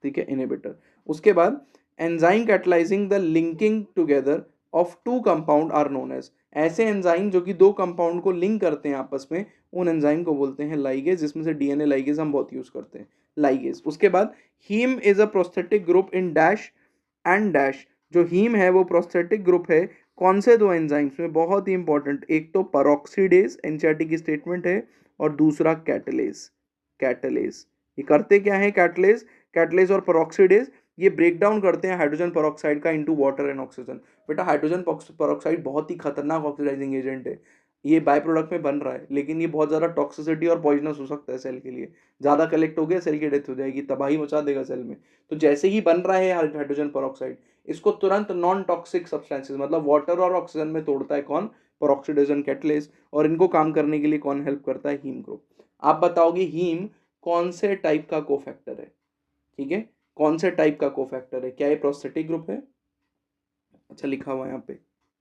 ठीक है, इनहिबिटर। उसके बाद enzyme catalysing the linking together of two compound are known as, ऐसे एंजाइम जो कि दो कंपाउंड को लिंक करते हैं आपस में, उन एंजाइम को बोलते हैं लाइगेज, जिसमें से डीएनए लाइगेज हम बहुत यूज करते हैं, लाइगेज। उसके बाद haem is a prosthetic group in dash and dash, जो हीम है वो प्रोस्थेटिक ग्रुप है कौन से दो एंजाइम्स में, बहुत ही इंपॉर्टेंट, एक तो पेरोक्सीडेज, एनसीईआरटी की स्टेटमेंट है, और दूसरा कैटलेज, कैटलेज। ये करते क्या है कैटलेज, कैटलेज और पेरोक्सीडेज, ये ब्रेक डाउन करते हैं हाइड्रोजन पेरोक्साइड का इनटू वाटर एंड ऑक्सीजन। बेटा हाइड्रोजन पेरोक्साइड बहुत ही खतरनाक ऑक्सीडाइजिंग एजेंट है, ये बाय प्रोडक्ट में बन रहा है, लेकिन ये बहुत ज़्यादा टॉक्सिसिटी और पॉइजनस हो सकता है सेल के लिए, ज़्यादा कलेक्ट हो गया सेल की डेथ हो जाएगी, तबाही मचा देगा सेल में। तो जैसे ही बन रहा है हाइड्रोजन पेरोक्साइड, इसको तुरंत नॉन टॉक्सिक सब्सटेंसेस मतलब वाटर और ऑक्सीजन में तोड़ता है कौन, पेरोक्सीडेज एंड कैटलेज, और इनको काम करने के लिए कौन हेल्प करता है, हीम ग्रुप। आप बताओगे हीम कौन से टाइप का कोफैक्टर है, ठीक है, कौन से टाइप का कोफैक्टर है, क्या ये प्रोस्थेटिक ग्रुप है, अच्छा लिखा हुआ है यहाँ पे,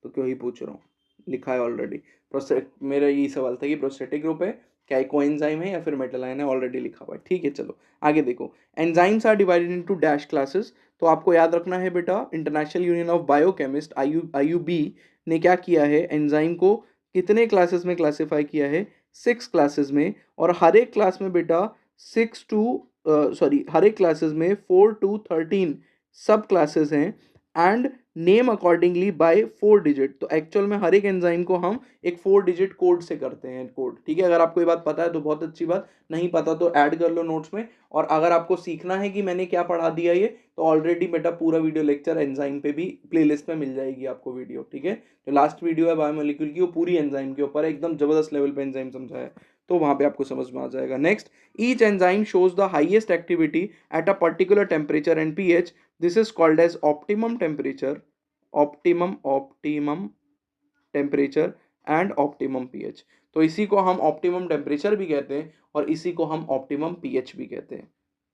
तो क्यों ही पूछ रहा हूँ, लिखा है ऑलरेडी। प्रोस्टेट, मेरा यही सवाल था कि प्रोस्थेटिक ग्रुप है, क्या कोएंजाइम है या फिर मेटल आयन है, ऑलरेडी लिखा हुआ है, ठीक है। चलो आगे देखो, enzymes are divided into dash classes, तो आपको याद रखना है बेटा, International Union of biochemist IUB ने क्या किया है, एंजाइम को कितने क्लासेस में क्लासीफाई किया है, 6 क्लासेस में, और हर एक क्लास में बेटा 6 टू सॉरी हर एक क्लासेस में 4 टू 13 सब क्लासेस हैं, and name accordingly by 4 digit. तो एक्चुअल में हर एक एंजाइम को हम एक 4 डिजिट कोड से करते हैं, कोड, ठीक है। अगर आपको ये बात पता है तो बहुत अच्छी बात, नहीं पता तो ऐड कर लो नोट्स में। और अगर आपको सीखना है कि मैंने क्या पढ़ा दिया ये, तो ऑलरेडी बेटा पूरा वीडियो लेक्चर एंजाइम पे भी प्लेलिस्ट में मिल जाएगी आपको वीडियो, ठीक है। जो लास्ट वीडियो है बायोमोलिक्यूल की, वो पूरी एंजाइम के ऊपर एकदम जबरदस्त लेवल पे एंजाइम समझाया है, तो वहां पे आपको समझ में आ जाएगा। Next, each enzyme shows the highest activity at a particular temperature and pH, this is called as optimum temperature, optimum temperature and optimum pH. तो इसी को हम ऑप्टिमम टेम्परेचर भी कहते हैं और इसी को हम ऑप्टिमम पीएच भी कहते हैं,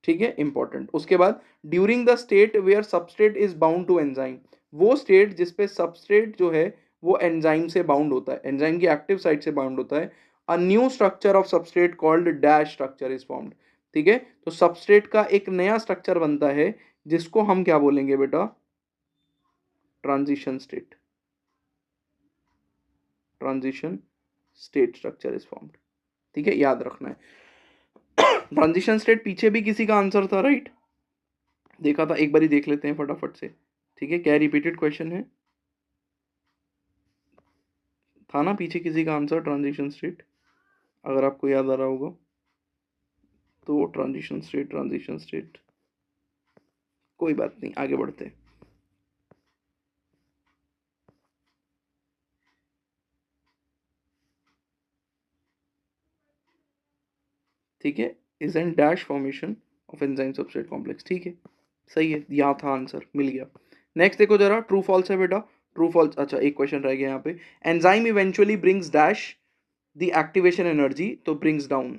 ठीक है, इंपॉर्टेंट। उसके बाद during the state where substrate is bound to enzyme, वो स्टेट जिसपे सबस्ट्रेट जो है वो एंजाइम से बाउंड होता है, एंजाइम की एक्टिव साइट से बाउंड होता है, a new structure of substrate called dash structure is formed, ठीक है। तो सबस्ट्रेट का एक नया स्ट्रक्चर बनता है, जिसको हम क्या बोलेंगे बेटा, transition state, transition state structure is formed, ठीक है, याद रखना है। ट्रांजिशन स्टेट पीछे भी किसी का आंसर था, राइट, देखा था, एक बार ही देख लेते हैं फटाफट से, ठीक है, क्या रिपीटेड क्वेश्चन है, था ना पीछे किसी का आंसर ट्रांजिशन स्टेट, अगर आपको याद आ रहा होगा तो, ट्रांजिशन स्टेट, ट्रांजिशन स्टेट, कोई बात नहीं, आगे बढ़ते हैं। ठीक है, is an dash formation of enzyme substrate complex. ठीक है, सही है, यहाँ था आंसर, मिल गया। नेक्स्ट देखो जरा, ट्रू फॉल्स है बेटा, ट्रू फॉल्स। अच्छा एक क्वेश्चन रह गया यहाँ पे, enzyme eventually brings dash the activation energy, तो ब्रिंग्स डाउन।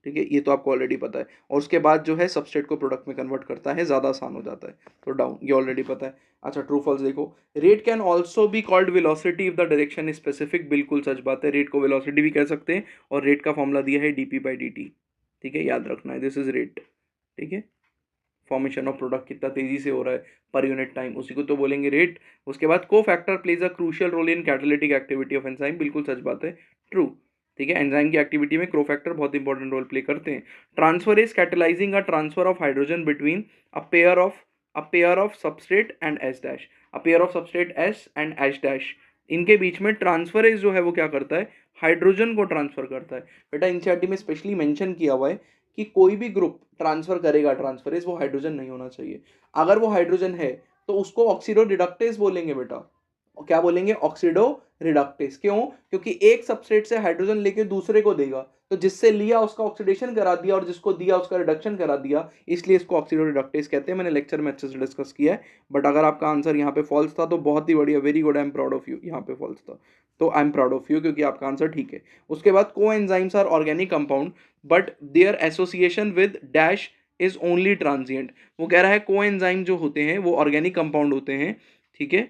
ठीक है, ये तो आपको ऑलरेडी पता है, और उसके बाद जो है सबस्ट्रेट को प्रोडक्ट में कन्वर्ट करता है, ज़्यादा आसान हो जाता है, तो डाउन, ये ऑलरेडी पता है। अच्छा ट्रू फॉल्स देखो, rate can also be called velocity if the direction is specific, बिल्कुल सच बात है, रेट को वेलोसिटी भी कह सकते हैं, और रेट का फॉर्मूला दिया है dp/dt। ठीक है, याद रखना है, दिस इज रेट। ठीक है, फॉर्मेशन ऑफ प्रोडक्ट कितना तेजी से हो रहा है पर यूनिट टाइम, उसी को तो बोलेंगे रेट। उसके बाद cofactor plays a crucial role in catalytic activity of enzyme, बिल्कुल सच बात है, ट्रू। ठीक है, एंजाइम की एक्टिविटी में क्रोफैक्टर बहुत इंपॉर्टेंट रोल प्ले करते हैं। Transfer is catalysing a transfer of hydrogen between a pair of substrate and H dash, a pair of substrate S and H dash, इनके बीच में ट्रांसफरेज जो है वो क्या करता है, हाइड्रोजन को ट्रांसफर करता है। बेटा एनसीईआरटी में स्पेशली मेंशन किया हुआ है कि कोई भी ग्रुप ट्रांसफर करेगा ट्रांसफरेज, वो हाइड्रोजन नहीं होना चाहिए। अगर वो हाइड्रोजन है तो उसको ऑक्सीडो रिडक्टेज बोलेंगे बेटा। क्या बोलेंगे, ऑक्सीडो रिडक्टेज। क्यों, क्योंकि एक सबस्ट्रेट से हाइड्रोजन लेके दूसरे को देगा, तो जिससे लिया उसका ऑक्सीडेशन करा दिया और जिसको दिया उसका रिडक्शन करा दिया, इसलिए इसको ऑक्सीडो रिडक्टेज कहते हैं। मैंने लेक्चर में अच्छे से डिस्कस किया है। बट अगर आपका आंसर यहाँ पे फॉल्स था तो बहुत ही बढ़िया, very good, I am proud of you. यहाँ पे फॉल्स था तो I am proud of you, क्योंकि आपका आंसर ठीक है। उसके बाद coenzymes are organic compound but their association with dash is only transient. वो कह रहा है को एंजाइम जो होते हैं वो ऑर्गेनिक कंपाउंड होते हैं, ठीक है,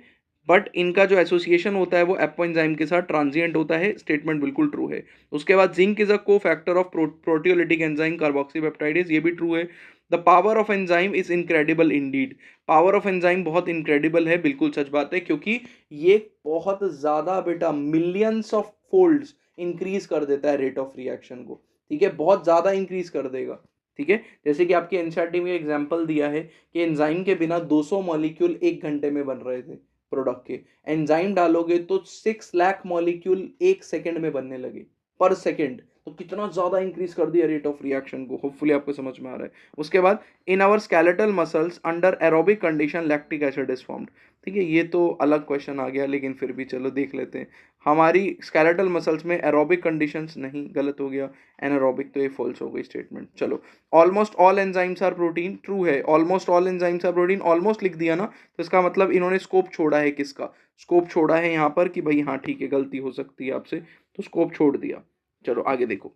बट इनका जो एसोसिएशन होता है वो एपो एंजाइम के साथ ट्रांजिएंट होता है। स्टेटमेंट बिल्कुल ट्रू है। उसके बाद जिंक इज अ को factor of proteolytic enzyme carboxypeptidase, ये भी ट्रू है। The power of enzyme is incredible Indeed, power of enzyme बहुत इनक्रेडिबल है, बिल्कुल सच बात है, क्योंकि ये बहुत ज्यादा बेटा मिलियंस ऑफ फोल्ड्स इंक्रीज कर देता है रेट ऑफ रिएक्शन को। ठीक है, बहुत ज्यादा इंक्रीज कर देगा। ठीक है, जैसे कि आपके एनसीईआरटी में एग्जांपल दिया है कि एंजाइम के बिना 200 मॉलिक्यूल एक घंटे में बन रहे थे प्रोडक्ट के, एंजाइम डालोगे तो 6 लाख मॉलिक्यूल एक सेकंड में बनने लगे, पर सेकंड। तो कितना ज्यादा इंक्रीज कर दिया रेट ऑफ रिएक्शन को, होपफुली आपको समझ में आ रहा है। उसके बाद in our skeletal muscles under aerobic condition lactic acid is formed. ठीक है, ये तो अलग क्वेश्चन आ गया, लेकिन फिर भी चलो देख लेते हैं। हमारी स्केलेटल मसल्स में एरोबिक कंडीशंस नहीं, गलत हो गया, एनारोबिक, तो ये फॉल्स हो गई स्टेटमेंट। चलो, almost all enzymes are protein, true है, almost all enzymes are protein, almost लिख दिया ना, तो इसका मतलब इन्होंने स्कोप छोड़ा है, किसका स्कोप छोड़ा है यहाँ पर, कि भाई हाँ ठीक है गलती हो सकती है आपसे, तो स्कोप छोड़ दिया। चलो आगे देखो,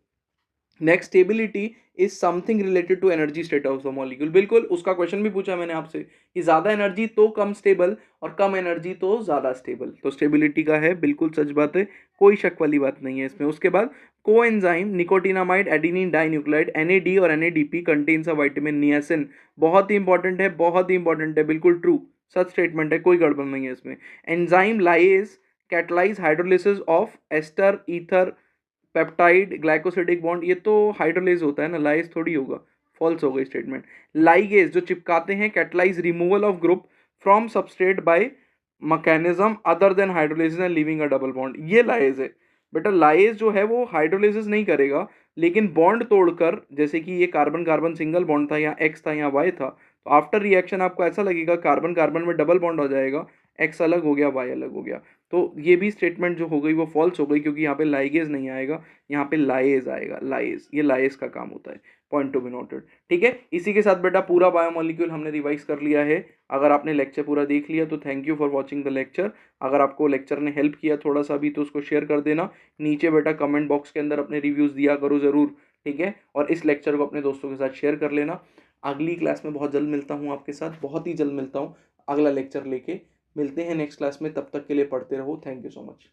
next stability is something related to energy state of the molecule, बिल्कुल उसका क्वेश्चन भी पूछा मैंने आपसे कि ज्यादा एनर्जी तो कम स्टेबल और कम एनर्जी तो ज्यादा स्टेबल, तो स्टेबिलिटी का है, बिल्कुल सच बात है, कोई शक वाली बात नहीं है इसमें। उसके बाद कोएंजाइम निकोटिनामाइड एडेनिन डाइन्यूक्लाइड NAD और NADP contains a vitamin niacin, बहुत ही इंपॉर्टेंट है, बहुत ही इंपॉर्टेंट है, बिल्कुल ट्रू, सच स्टेटमेंट है, कोई गड़बड़ नहीं है इसमें। Enzyme lyase catalyse hydrolysis of ester ether peptide glycosidic bond, ये तो हाइड्रोलेज होता है ना, लाइज थोड़ी होगा, फॉल्स हो गई स्टेटमेंट। लाइगेज जो चिपकाते हैं, catalyse removal of group from substrate by mechanism other than hydrolysis and leaving a double bond, ये लाइज है बेटा। लाइज जो है वो हाइड्रोलिसिस नहीं करेगा, लेकिन बॉन्ड तोड़कर, जैसे कि ये कार्बन कार्बन सिंगल बॉन्ड था, यहाँ एक्स था यहाँ वाई था, तो आफ्टर रिएक्शन आपको ऐसा लगेगा कार्बन कार्बन में डबल बॉन्ड हो जाएगा, एक्स अलग हो गया वाई अलग हो गया, तो ये भी स्टेटमेंट जो हो गई वो फॉल्स हो गई, क्योंकि यहाँ पे लाइगेज नहीं आएगा, यहाँ पे लाइज आएगा, लाइज, ये लाइज का काम होता है, पॉइंट टू बी नोटेड। ठीक है, इसी के साथ बेटा पूरा बायोमोलिक्यूल हमने रिवाइज कर लिया है। अगर आपने लेक्चर पूरा देख लिया तो thank you for watching the lecture. अगर आपको लेक्चर ने हेल्प किया थोड़ा सा भी तो उसको शेयर कर देना, नीचे बेटा कमेंट बॉक्स के अंदर अपने रिव्यूज़ दिया करो ज़रूर, ठीक है, और इस लेक्चर को अपने दोस्तों के साथ शेयर कर लेना। अगली क्लास में बहुत जल्द मिलता हूँ आपके साथ, बहुत ही जल्द मिलता हूँ, अगला लेक्चर लेके मिलते हैं नेक्स्ट क्लास में, तब तक के लिए पढ़ते रहो, थैंक यू सो मच।